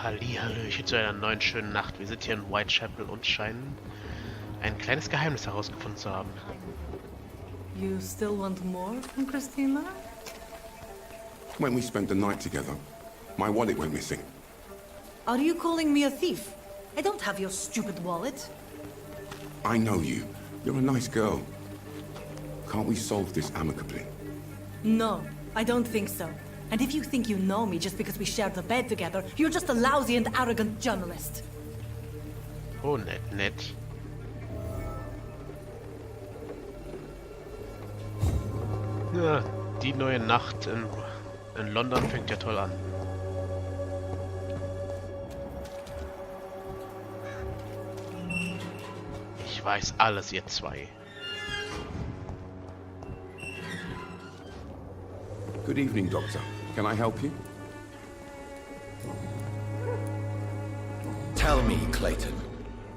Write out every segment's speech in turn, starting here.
Hallihallöchen zu einer neuen schönen Nacht. Wir sind hier in Whitechapel und scheinen ein kleines Geheimnis herausgefunden zu haben. You still want more from Christina? When we spent the night together, my wallet went missing. Are you calling me a thief? I don't have your stupid wallet. I know you. You're a nice girl. Can't we solve this amicably? No, I don't think so. And if you think you know me just because we shared the bed together, you're just a lousy and arrogant journalist. Oh, nett. Ja, die neue Nacht in London fängt ja toll an. Ich weiß alles, ihr zwei. Good evening, Doctor. Can I help you? Tell me, Clayton,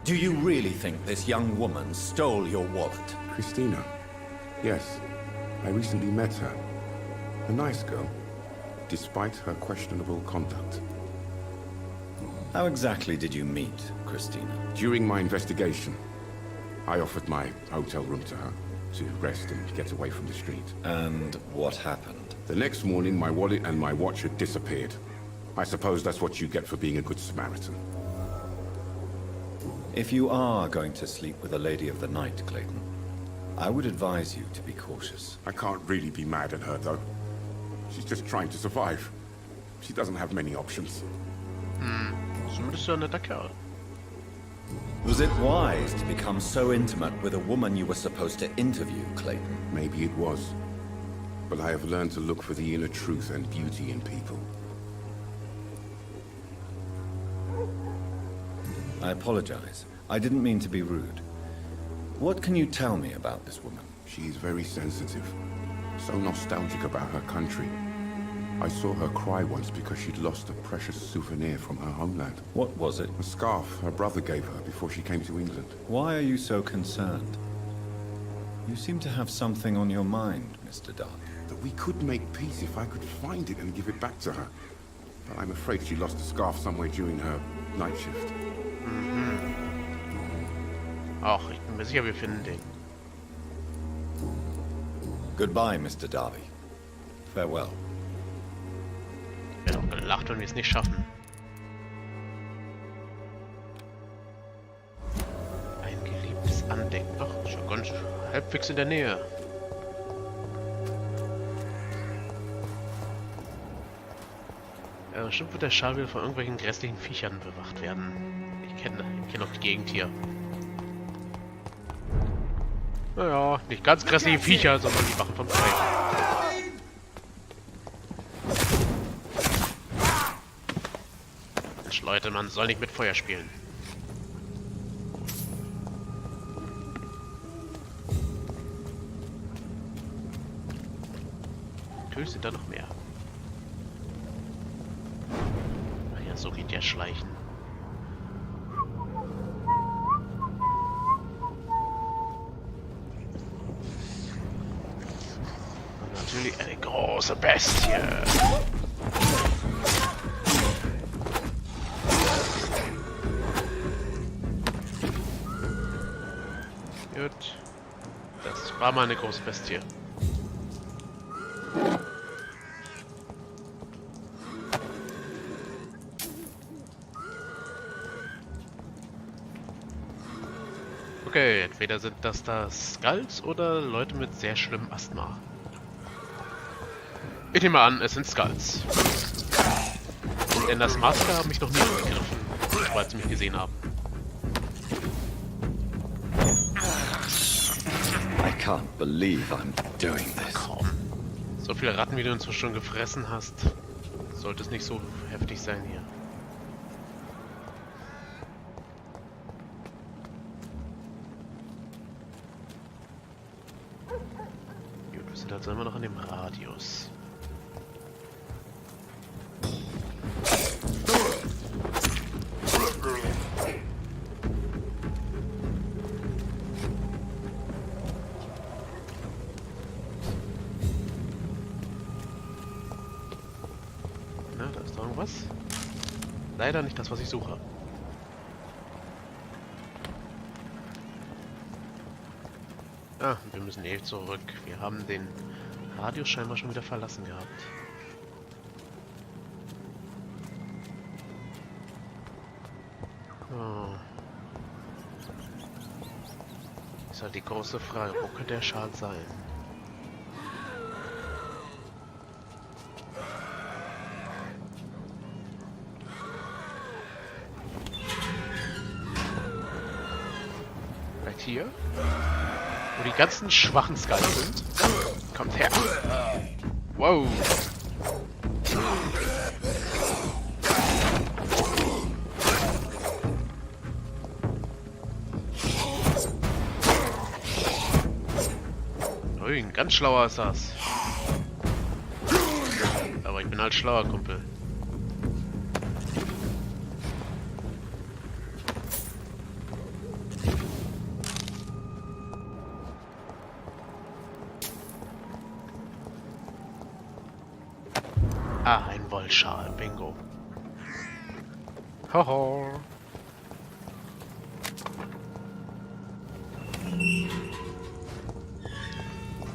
do you really think this young woman stole your wallet? Christina. Yes. I recently met her. A nice girl, despite her questionable conduct. How exactly did you meet Christina? During my investigation, I offered my hotel room to her to rest and get away from the street. And what happened? The next morning, my wallet and my watch had disappeared. I suppose that's what you get for being a good Samaritan. If you are going to sleep with a lady of the night, Clayton, I would advise you to be cautious. I can't really be mad at her, though. She's just trying to survive. She doesn't have many options. Zumindest ein netter Kerl. Was it wise to become so intimate with a woman you were supposed to interview, Clayton? Maybe it was. But I have learned to look for the inner truth and beauty in people. I apologize. I didn't mean to be rude. What can you tell me about this woman? She is very sensitive. So nostalgic about her country. I saw her cry once because she'd lost a precious souvenir from her homeland. What was it? A scarf her brother gave her before she came to England. Why are you so concerned? You seem to have something on your mind, Mr. Darby. That we could make peace if I could find it and give it back to her. But I'm afraid she lost the scarf somewhere during her night shift. Ach, ich bin mir sicher, wir finden den. Goodbye, Mr. Darby. Farewell. Ich werde auch gelacht, wenn wir es nicht schaffen. Ein geliebtes Andenken. Ach, schon ganz halbwegs in der Nähe. Ja, bestimmt wird der Schal wieder von irgendwelchen grässlichen Viechern bewacht werden. Ich kenne auch die Gegend hier. Naja, nicht ganz grässliche Viecher, sondern die Wachen vom Teil. Mensch, Leute, man soll nicht mit Feuer spielen. Natürlich sind da noch mehr. Ach ja, so geht ja Schleichen. Natürlich eine große Bestie. Gut. Das war mal eine große Bestie. Okay, entweder sind das Skulls oder Leute mit sehr schlimmem Asthma. Ich nehme an, es sind Skulls. Denn das Maske hat mich noch nie angegriffen, sobald sie mich gesehen haben. I can't believe I'm doing this. Kaum. So viele Ratten, wie du uns schon gefressen hast, sollte es nicht so heftig sein hier. Gut, wir sind also immer noch in dem Radius. Na, da ist doch irgendwas. Leider nicht das, was ich suche. Ah, wir müssen eh zurück. Wir haben den Radius scheinbar schon wieder verlassen gehabt. Oh. Ist halt die große Frage, wo könnte der Schal sein? Vielleicht hier? Wo die ganzen schwachen Skulls sind. Kommt her. Wow. Ui, ein ganz schlauer ist das. Aber ich bin halt schlauer, Kumpel. Ah, ein Wollschal, bingo. Hoho.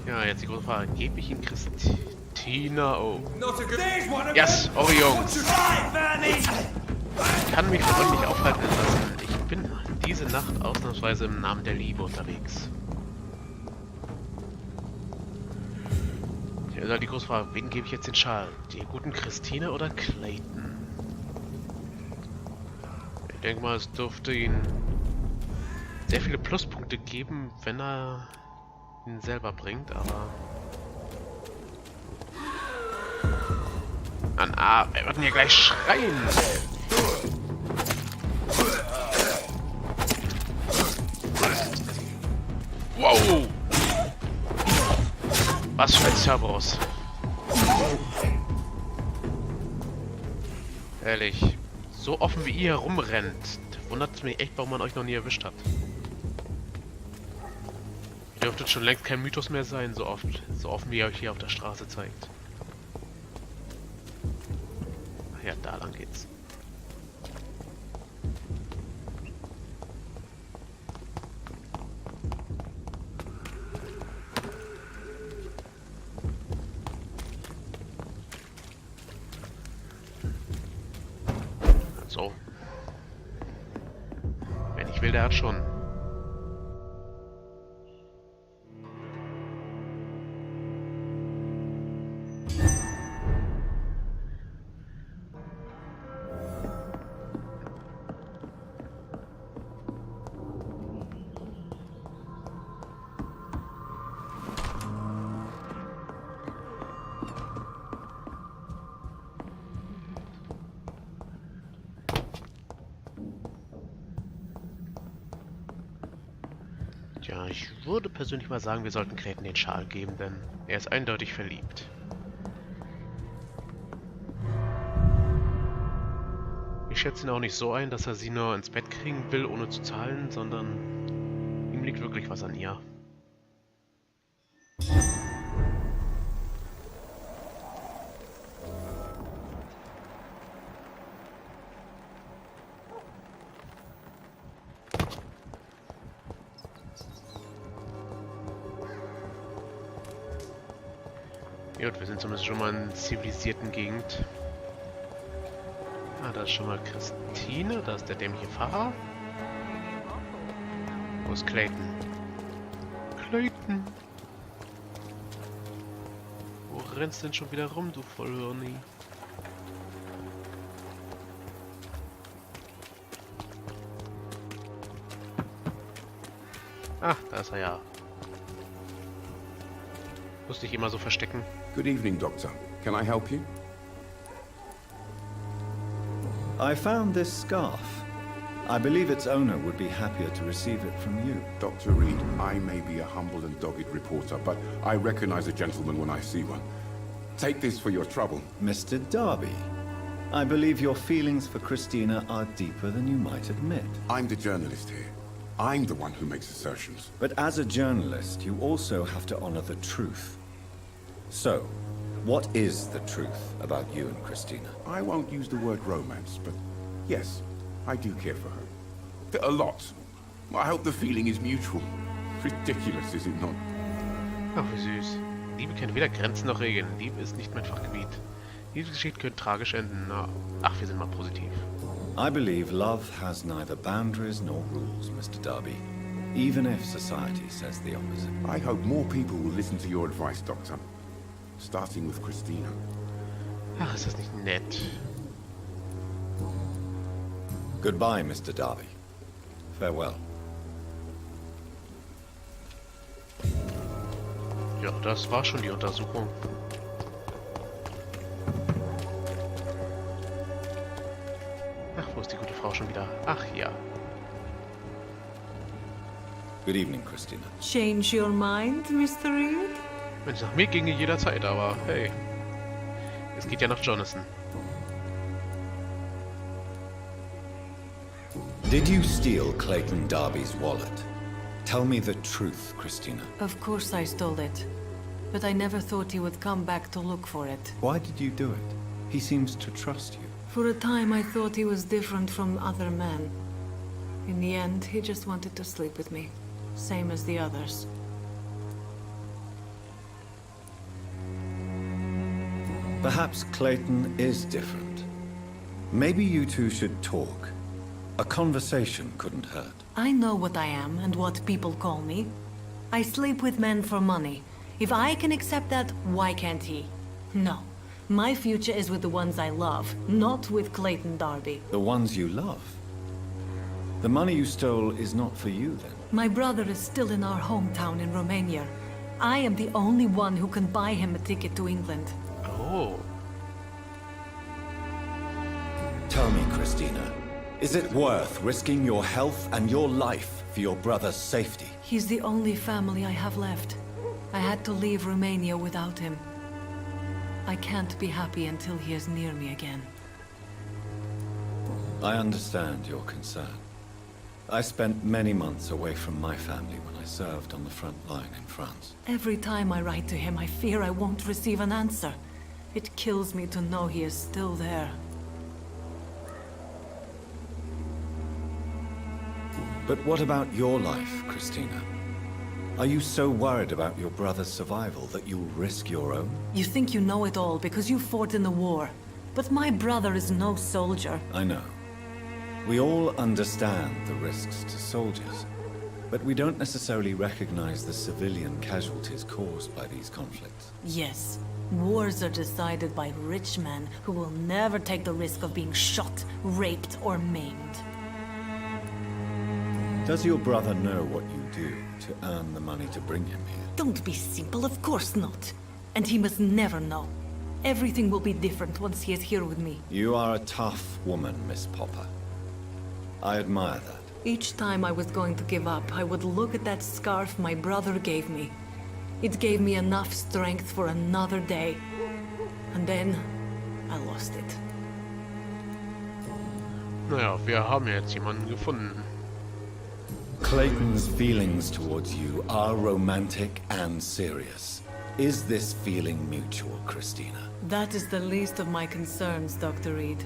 Ja, jetzt die große Frage. Gebe ich ihn Christina? Oh. Yes, oh Jungs. Ich kann mich davon nicht aufhalten lassen. Ich bin diese Nacht ausnahmsweise im Namen der Liebe unterwegs. Ja, die große Frage, wen gebe ich jetzt den Schal? Die guten Christina oder Clayton? Ich denke mal, es dürfte ihn sehr viele Pluspunkte geben, wenn er ihn selber bringt, aber... wir werden hier gleich schreien! Wow! Was für ein Cerberus. Ehrlich, so offen wie ihr herumrennt, wundert es mich echt, warum man euch noch nie erwischt hat. Ihr dürftet schon längst kein Mythos mehr sein, so offen wie ihr euch hier auf der Straße zeigt. Ach ja, da lang geht's. So. Wenn ich will, der hat schon. Tja, ich würde persönlich mal sagen, wir sollten Clayton den Schal geben, denn er ist eindeutig verliebt. Ich schätze ihn auch nicht so ein, dass er sie nur ins Bett kriegen will, ohne zu zahlen, sondern ihm liegt wirklich was an ihr. Gut, wir sind zumindest schon mal in einer zivilisierten Gegend. Ah, da ist schon mal Christine, da ist der dämliche Pfarrer. Wo ist Clayton? Clayton! Wo rennst du denn schon wieder rum, du Vollhirni? Ah, da ist er ja. Musste ich immer so verstecken. Good evening, Doctor. Can I help you? I found this scarf. I believe its owner would be happier to receive it from you. Dr. Reed, I may be a humble and dogged reporter, but I recognize a gentleman when I see one. Take this for your trouble. Mr. Darby, I believe your feelings for Christina are deeper than you might admit. I'm the journalist here. I'm the one who makes assertions. But as a journalist, you also have to honor the truth. So, what is the truth about you and Christina? I won't use the word romance, but Yes, I do care for her. A lot. I hope the feeling is mutual. Ridiculous, is it not? Ach, wie süß. Liebe kennt weder Grenzen noch Regeln. Liebe ist nicht mein Fachgebiet. Liebesgeschichte könnte tragisch enden. Na, ach, wir sind mal positiv. I believe love has neither boundaries nor rules, Mr. Darby. Even if society says the opposite. I hope more people will listen to your advice, Doctor. Starting with Christina. Ach, ist das nicht nett. Goodbye, Mr. Darby. Farewell. Ja, das war schon die Untersuchung. Ach, wo ist die gute Frau schon wieder? Ach ja. Good evening, Christina. Change your mind, Mr. Reed? Wenn es nach mir ginge, jederzeit, aber hey. Es geht ja nach Jonathan. Did you steal Clayton Darby's wallet? Tell me the truth, Christina. Of course I stole it. But I never thought he would come back to look for it. Why did you do it? He seems to trust you. For a time I thought he was different from other men. In the end, he just wanted to sleep with me. Same as the others. Perhaps Clayton is different. Maybe you two should talk. A conversation couldn't hurt. I know what I am and what people call me. I sleep with men for money. If I can accept that, why can't he? No. My future is with the ones I love, not with Clayton Darby. The ones you love? The money you stole is not for you, then? My brother is still in our hometown in Romania. I am the only one who can buy him a ticket to England. Oh. Tell me, Christina, is it worth risking your health and your life for your brother's safety? He's the only family I have left. I had to leave Romania without him. I can't be happy until he is near me again. I understand your concern. I spent many months away from my family when I served on the front line in France. Every time I write to him, I fear I won't receive an answer. It kills me to know he is still there. But what about your life, Christina? Are you so worried about your brother's survival that you'll risk your own? You think you know it all because you fought in the war. But my brother is no soldier. I know. We all understand the risks to soldiers, but we don't necessarily recognize the civilian casualties caused by these conflicts. Yes, wars are decided by rich men who will never take the risk of being shot, raped, or maimed. Does your brother know what you do to earn the money to bring him here? Don't be simple, of course not. And he must never know. Everything will be different once he is here with me. You are a tough woman, Miss Popper. I admire that. Each time I was going to give up, I would look at that scarf my brother gave me. It gave me enough strength for another day. And then, I lost it. Naja, wir haben jetzt jemanden gefunden. Clayton's feelings towards you are romantic and serious. Is this feeling mutual, Christina? That is the least of my concerns, Dr. Reed.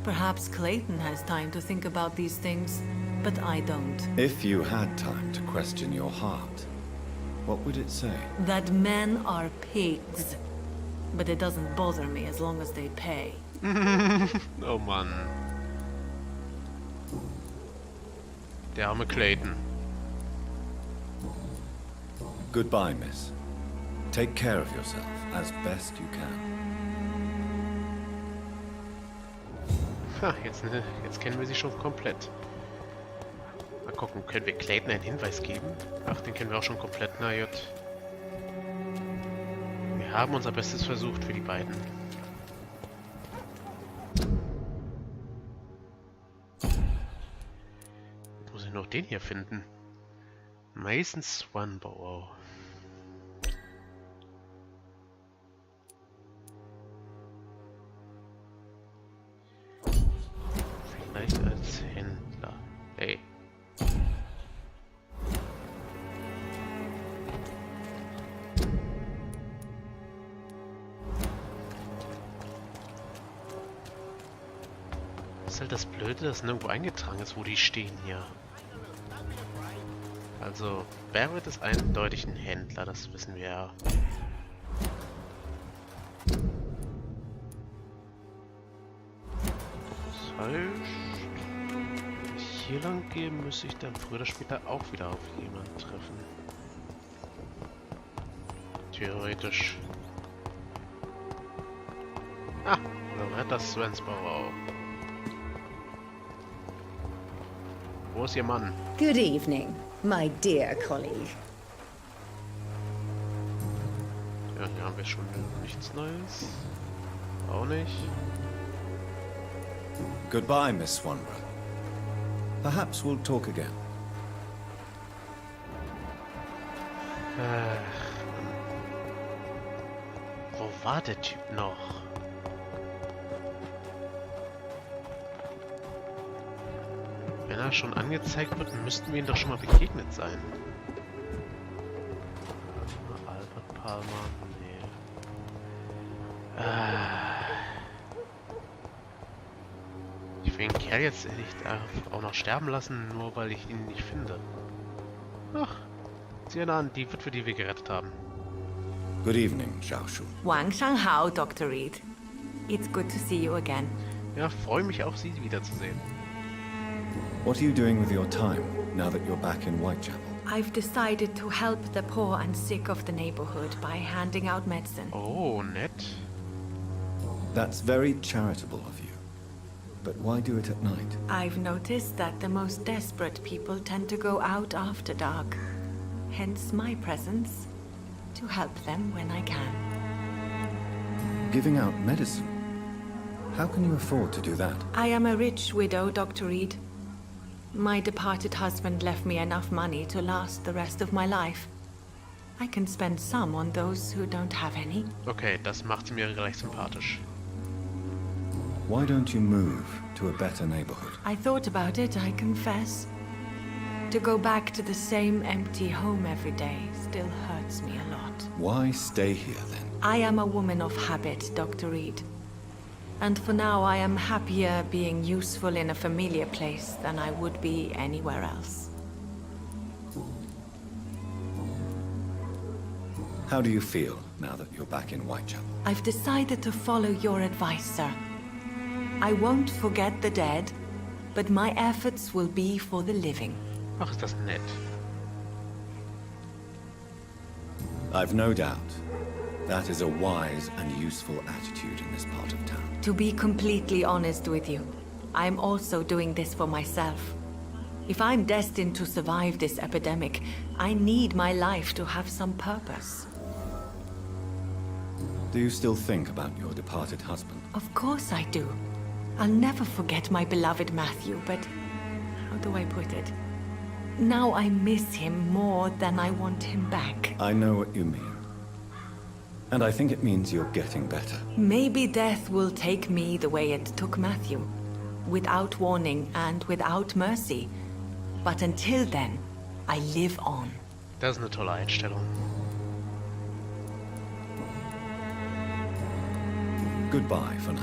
Perhaps Clayton has time to think about these things, but I don't. If you had time to question your heart, what would it say? That men are pigs. But it doesn't bother me as long as they pay. Oh Mann. Der arme Clayton. Goodbye, miss. Take care of yourself as best you can. Ha, jetzt kennen wir sie schon komplett. Mal gucken, können wir Clayton einen Hinweis geben? Ach, den kennen wir auch schon komplett. Na gut. Wir haben unser Bestes versucht für die beiden. Jetzt muss ich noch den hier finden. Mason Swanbow. Vielleicht als Händler. Hey. halt das Blöde, dass nirgendwo eingetragen ist, wo die stehen hier. Also, Barrett ist eindeutig ein Händler, das wissen wir ja. Das heißt, wenn ich hier lang gehe, müsste ich dann früher oder später auch wieder auf jemanden treffen. Theoretisch. Ah, Loretta Swensborough. Wo ist Ihr Mann? Good evening, my dear colleague. Ja, hier haben wir schon nichts Neues. Auch nicht. Goodbye, Miss Swanborough. Perhaps we'll talk again. Wo war der Typ noch? Wenn er schon angezeigt wird, müssten wir ihm doch schon mal begegnet sein. Albert Palmer, nee. Ich will den Kerl jetzt nicht auch noch sterben lassen, nur weil ich ihn nicht finde. Ach, sieh einer an, die Witwe, die wir gerettet haben. Good evening, Xiaoshu. Wang Shanghao, Dr. Reed. It's good to see you again. Ja, freue mich auch, Sie wiederzusehen. What are you doing with your time, now that you're back in Whitechapel? I've decided to help the poor and sick of the neighborhood by handing out medicine. Oh, nett. That's very charitable of you. But why do it at night? I've noticed that the most desperate people tend to go out after dark. Hence my presence, to help them when I can. Giving out medicine? How can you afford to do that? I am a rich widow, Dr. Reed. My departed husband left me enough money to last the rest of my life. I can spend some on those who don't have any. Okay, das macht mir gleich sympathisch. Why don't you move to a better neighborhood? I thought about it, I confess. To go back to the same empty home every day still hurts me a lot. Why stay here then? I am a woman of habit, Dr. Reed. And for now, I am happier being useful in a familiar place than I would be anywhere else. How do you feel now that you're back in Whitechapel? I've decided to follow your advice, sir. I won't forget the dead, but my efforts will be for the living. Ach, ist das nett. I've no doubt. That is a wise and useful attitude in this part of town. To be completely honest with you, I'm also doing this for myself. If I'm destined to survive this epidemic, I need my life to have some purpose. Do you still think about your departed husband? Of course I do. I'll never forget my beloved Matthew, but how do I put it? Now I miss him more than I want him back. I know what you mean. And I think it means you're getting better. Maybe death will take me the way it took Matthew, without warning and without mercy. But until then, I live on. Das ist eine tolle Einstellung. Goodbye for now.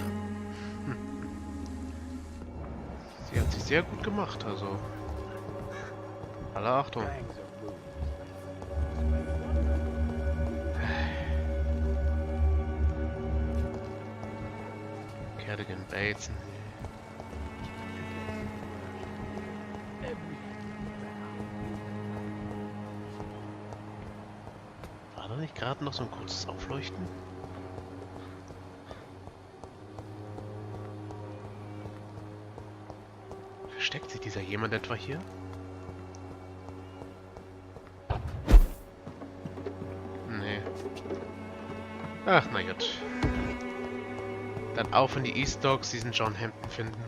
Sie hat sich sehr gut gemacht, also. Alle Achtung. Kerrigan Bateson. War da nicht gerade noch so ein kurzes Aufleuchten? Versteckt sich dieser jemand etwa hier? Nee. Ach, na gut. Dann auf in die East Docks, diesen John Hampton finden.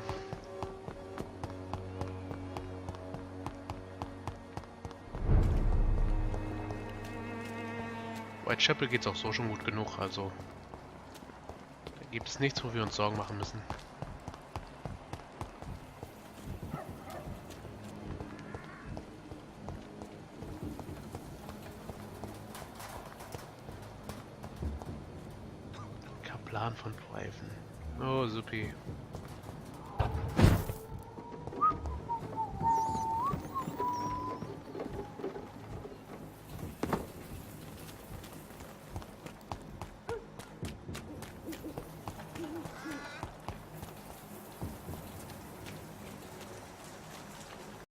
Whitechapel geht's auch so schon gut genug, also da gibt es nichts, wo wir uns Sorgen machen müssen. Kaplan von Pfeifen. Oh, supi.